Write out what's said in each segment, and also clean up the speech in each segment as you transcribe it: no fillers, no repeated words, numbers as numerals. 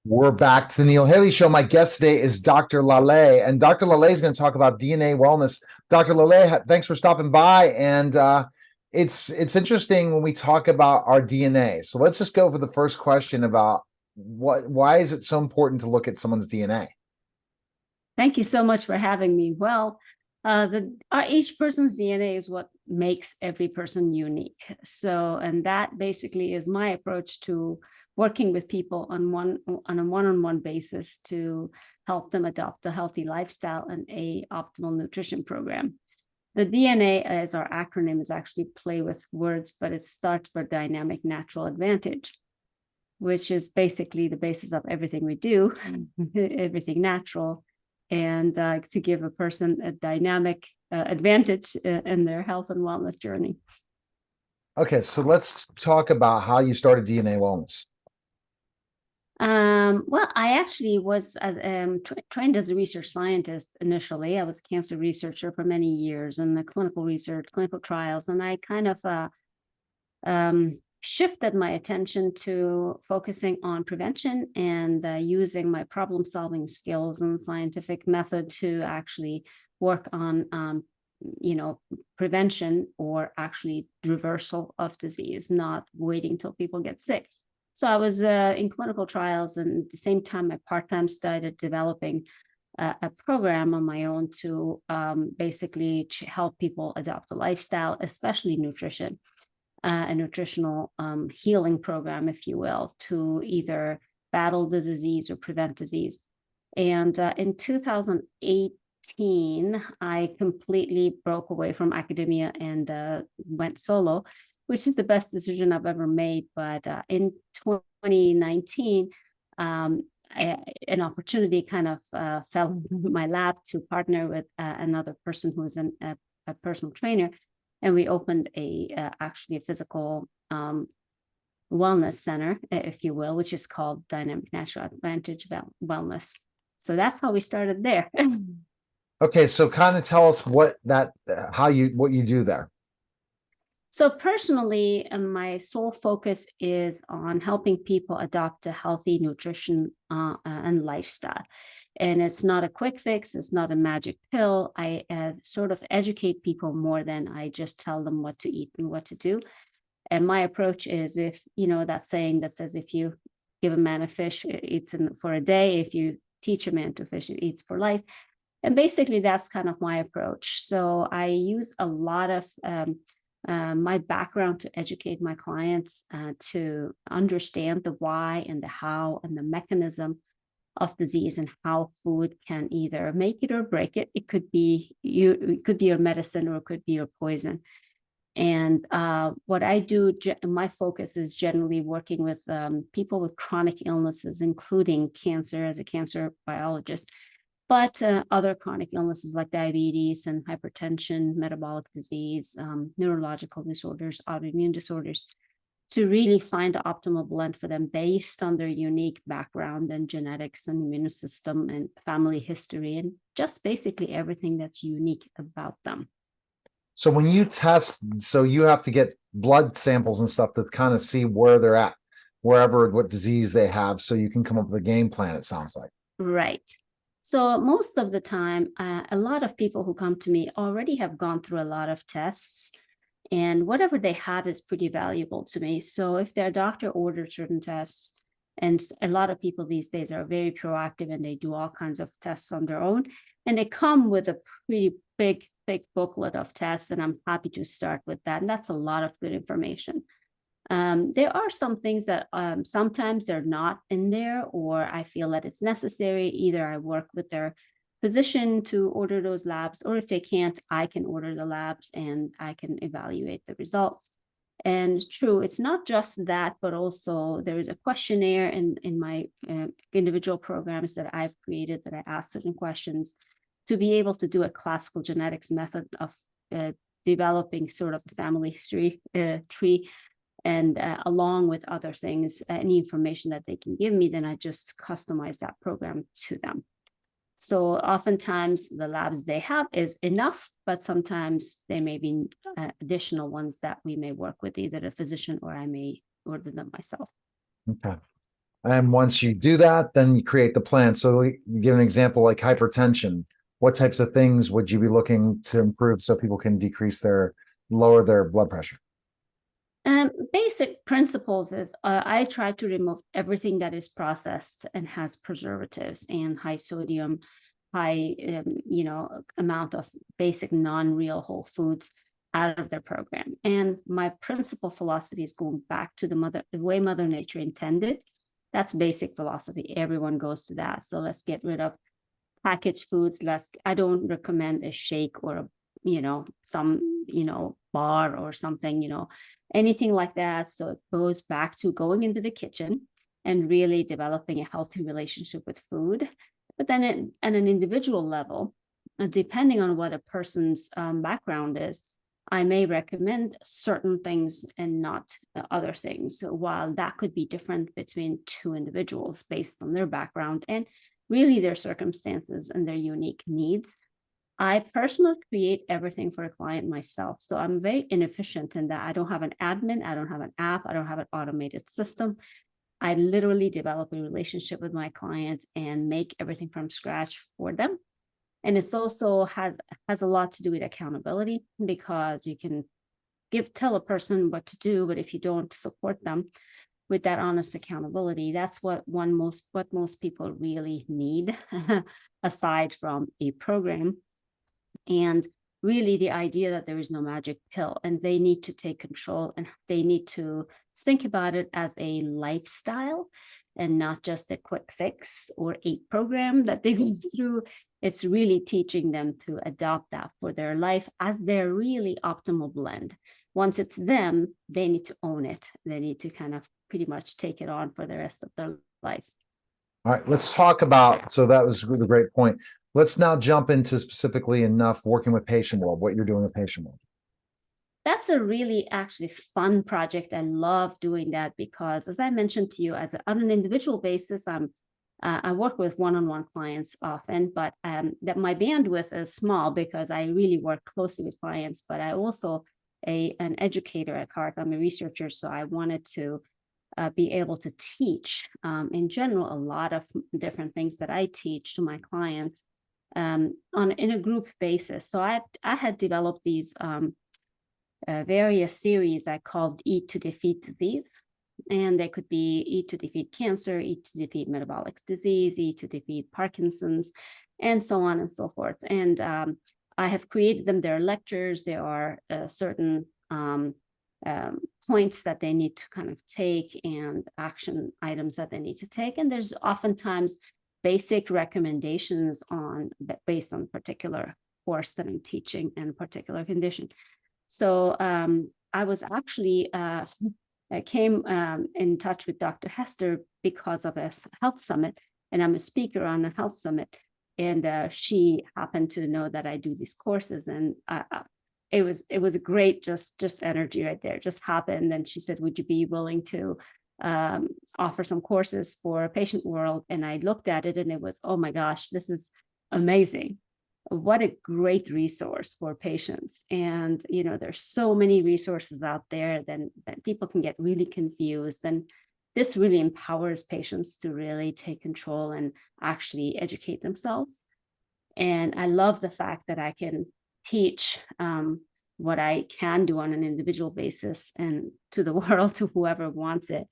We're back to the Neil Haley Show. My guest today is Dr. Laleh, and Dr. Laleh is going to talk about DNA wellness. Dr. Laleh, thanks for stopping by. And it's interesting when we talk about our DNA. So let's just go for the first question about why is it so important to look at someone's DNA? Thank you so much for having me. Well, each person's DNA is what makes every person unique. So, and that basically is my approach to working with people on a one-on-one basis to help them adopt a healthy lifestyle and a optimal nutrition program. The DNA, as our acronym, is actually play with words, but it starts for dynamic natural advantage, which is basically the basis of everything we do, everything natural, and to give a person a dynamic advantage in their health and wellness journey. Okay, so let's talk about how you started DNA wellness. Well, I actually was trained as a research scientist initially. I was a cancer researcher for many years in the clinical research, clinical trials, and I kind of shifted my attention to focusing on prevention and using my problem-solving skills and scientific method to actually work on prevention or actually reversal of disease, not waiting till people get sick. So I was in clinical trials, and at the same time, I part-time started developing a program on my own to basically help people adopt a lifestyle, especially nutrition, a nutritional healing program, if you will, to either battle the disease or prevent disease. And in 2018, I completely broke away from academia and went solo, which is the best decision I've ever made. But in 2019, an opportunity kind of fell in my lap to partner with another person who is a personal trainer. And we opened actually a physical wellness center, if you will, which is called Dynamic Natural Advantage Wellness. So that's how we started there. Okay, so kind of tell us what you do there. So personally, my sole focus is on helping people adopt a healthy nutrition and lifestyle. And it's not a quick fix. It's not a magic pill. I sort of educate people more than I just tell them what to eat and what to do. And my approach is, if, that saying that says, if you give a man a fish, it eats for a day. If you teach a man to fish, it eats for life. And basically, that's kind of my approach. So I use a lot of my background to educate my clients to understand the why and the how and the mechanism of disease, and how food can either make it or break it. It could be your medicine, or it could be your poison. And what I do, my focus is generally working with people with chronic illnesses, including cancer, as a cancer biologist, but other chronic illnesses like diabetes and hypertension, metabolic disease, neurological disorders, autoimmune disorders, to really find the optimal blend for them based on their unique background and genetics and immune system and family history, and just basically everything that's unique about them. So when you test, so you have to get blood samples and stuff to kind of see where they're at, what disease they have, so you can come up with a game plan, it sounds like. Right. So most of the time, a lot of people who come to me already have gone through a lot of tests, and whatever they have is pretty valuable to me. So if their doctor ordered certain tests, and a lot of people these days are very proactive and they do all kinds of tests on their own, and they come with a pretty big, thick booklet of tests, and I'm happy to start with that. And that's a lot of good information. There are some things that sometimes they're not in there, or I feel that it's necessary. Either I work with their physician to order those labs, or if they can't, I can order the labs and I can evaluate the results. And true, it's not just that, but also there is a questionnaire in my individual programs that I've created, that I ask certain questions to be able to do a classical genetics method of developing sort of a family history tree. And along with other things, any information that they can give me, then I just customize that program to them. So oftentimes the labs they have is enough, but sometimes there may be additional ones that we may work with either a physician, or I may order them myself. Okay. And once you do that, then you create the plan. So you give an example like hypertension. What types of things would you be looking to improve so people can lower their blood pressure? Basic principles is I try to remove everything that is processed and has preservatives and high sodium, high amount of basic non-real whole foods out of their program. And my principal philosophy is going back to the way Mother Nature intended. That's basic philosophy. Everyone goes to that. So let's get rid of packaged foods. I don't recommend a shake or some bar or something, anything like that. So it goes back to going into the kitchen and really developing a healthy relationship with food. But then at an individual level, depending on what a person's background is, I may recommend certain things and not other things. So while that could be different between two individuals based on their background and really their circumstances and their unique needs, I personally create everything for a client myself. So I'm very inefficient in that I don't have an admin, I don't have an app, I don't have an automated system. I literally develop a relationship with my client and make everything from scratch for them. And it's also has a lot to do with accountability, because you can tell a person what to do, but if you don't support them with that honest accountability, that's what most people really need aside from a program. And really the idea that there is no magic pill and they need to take control and they need to think about it as a lifestyle and not just a quick fix or a program that they go through. It's really teaching them to adopt that for their life as their really optimal blend. Once it's them, they need to own it. They need to kind of pretty much take it on for the rest of their life. All right, let's talk about, so that was a really great point. Let's now jump into specifically enough working with Patient World, what you're doing with Patient World. That's a really actually fun project. I love doing that because, as I mentioned to you, on an individual basis, I work with one-on-one clients often, but that my bandwidth is small because I really work closely with clients, but I also an educator at heart. I'm a researcher, so I wanted to be able to teach in general a lot of different things that I teach to my clients in a group basis. So I had developed these various series I called Eat to Defeat Disease. And they could be Eat to Defeat Cancer, Eat to Defeat Metabolic Disease, Eat to Defeat Parkinson's, and so on and so forth. And I have created them. There are lectures, there are certain points that they need to kind of take and action items that they need to take. And there's oftentimes basic recommendations based on particular course that I'm teaching and a particular condition. So I was actually I came in touch with Dr. Hester because of a health summit, and I'm a speaker on a health summit. And she happened to know that I do these courses, and it was a great just energy right there. It just happened, and she said, "Would you be willing to offer some courses for Patient World?" And I looked at it, and it was, oh my gosh, this is amazing. What a great resource for patients. And there's so many resources out there that people can get really confused, and this really empowers patients to really take control and actually educate themselves. And I love the fact that I can teach what I can do on an individual basis and to the world, to whoever wants it,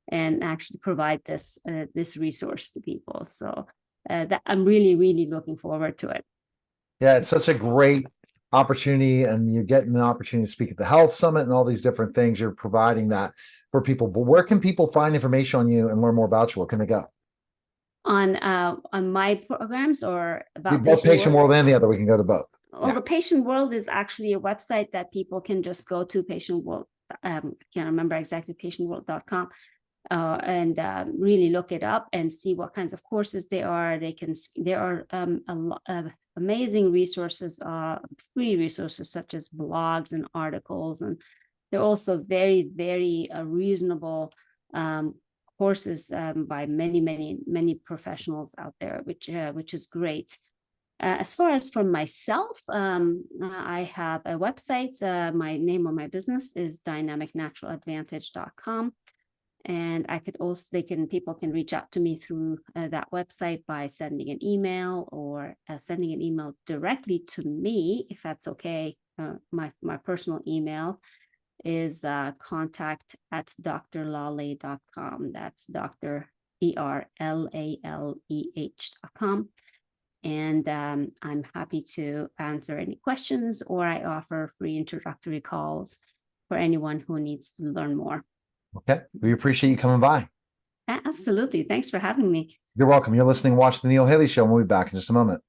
and actually provide this resource to people. So that I'm really, really looking forward to it. Yeah, it's such a great opportunity, and you're getting the opportunity to speak at the health summit and all these different things. You're providing that for people. But where can people find information on you and learn more about you? Where can they go? On my programs or about Both Patient World and the other. We can go to both. Well, the Patient World is actually a website that people can just go to. Patient World, I can't remember exactly, patientworld.com. And really look it up and see what kinds of courses there are. There are a lot of amazing resources, free resources such as blogs and articles, and they're also very, very reasonable courses by many professionals out there, which is great. As far as for myself, I have a website. My name of my business is dynamicnaturaladvantage.com. And people can reach out to me through that website by sending an email, or sending an email directly to me, if that's okay. My personal email is contact@drlaleh.com. That's Dr. ERLALEH.com. And I'm happy to answer any questions, or I offer free introductory calls for anyone who needs to learn more. Okay. We appreciate you coming by. Absolutely. Thanks for having me. You're welcome. You're listening, watch the Neil Haley Show, and we'll be back in just a moment.